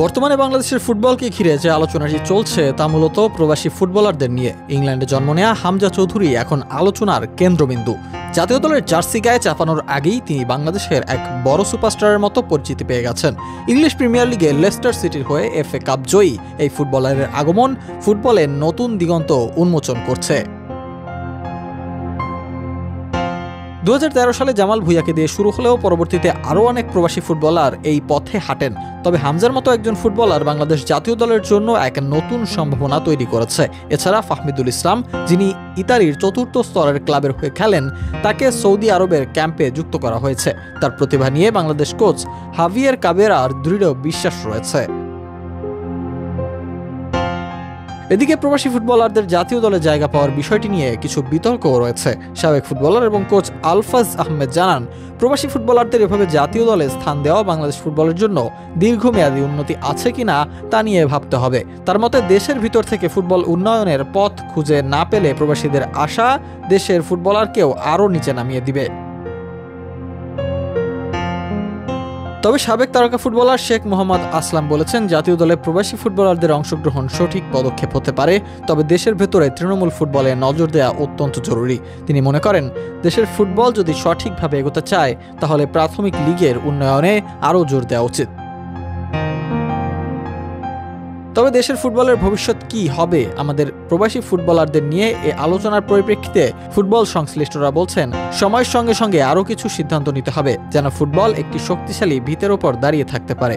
বর্তমানে বাংলাদেশের ফুটবলকে ঘিরে যে আলোচনাটি চলছে তা মূলত প্রবাসী ফুটবলারদের নিয়ে। ইংল্যান্ডে জন্ম নেয়া হামজা চৌধুরী এখন আলোচনার কেন্দ্রবিন্দু। জাতীয় দলের জার্সি গায়ে চাপানোর আগেই তিনি বাংলাদেশের এক বড় সুপারস্টারের মতো পরিচিতি পেয়ে গেছেন। ইংলিশ প্রিমিয়ার লিগে লেস্টার সিটির হয়ে FA কাপ জয়ী এই ফুটবলারের আগমন ফুটবলের নতুন দিগন্ত উন্মোচন করছে। 2013 সালে জামাল ভুঁইয়াকে দিয়ে শুরু হলেও পরবর্তীতে আরও অনেক প্রবাসী ফুটবলার এই পথে হাঁটেন। তবে হামজার মতো একজন ফুটবলার বাংলাদেশ জাতীয় দলের জন্য এক নতুন সম্ভাবনা তৈরি করেছে। এছাড়া ফাহমিদুল ইসলাম, যিনি ইতালির চতুর্থ স্তরের ক্লাবের হয়ে খেলেন, তাকে সৌদি আরবের ক্যাম্পে যুক্ত করা হয়েছে। তার প্রতিভা নিয়ে বাংলাদেশ কোচ হাভিয়ের কাবেরার দৃঢ় বিশ্বাস রয়েছে। এদিকে প্রবাসী ফুটবলারদের জাতীয় দলে জায়গা পাওয়ার বিষয়টি নিয়ে কিছু বিতর্কও রয়েছে। সাবেক ফুটবলার এবং কোচ আলফাজ আহমেদ জানান, প্রবাসী ফুটবলারদের এভাবে জাতীয় দলে স্থান দেওয়া বাংলাদেশ ফুটবলের জন্য দীর্ঘমেয়াদী উন্নতি আছে কিনা তা নিয়ে ভাবতে হবে। তার মতে, দেশের ভিতর থেকে ফুটবল উন্নয়নের পথ খুঁজে না পেলে প্রবাসীদের আশা দেশের ফুটবলারকেও আরও নিচে নামিয়ে দিবে। তবে সাবেক তারকা ফুটবলার শেখ মোহাম্মদ আসলাম বলেছেন, জাতীয় দলে প্রবাসী ফুটবলারদের অংশগ্রহণ সঠিক পদক্ষেপ হতে পারে, তবে দেশের ভেতরে তৃণমূল ফুটবলে নজর দেওয়া অত্যন্ত জরুরি। তিনি মনে করেন, দেশের ফুটবল যদি সঠিকভাবে এগোতে চায় তাহলে প্রাথমিক লিগের উন্নয়নে আরও জোর দেওয়া উচিত। তবে দেশের ফুটবলের ভবিষ্যৎ কি হবে আমাদের প্রবাসী ফুটবলারদের নিয়ে এই আলোচনার পরিপ্রেক্ষিতে ফুটবল সংশ্লিষ্টরা বলছেন, সময়ের সঙ্গে সঙ্গে আরও কিছু সিদ্ধান্ত নিতে হবে যেন ফুটবল একটি শক্তিশালী ভিতের ওপর দাঁড়িয়ে থাকতে পারে।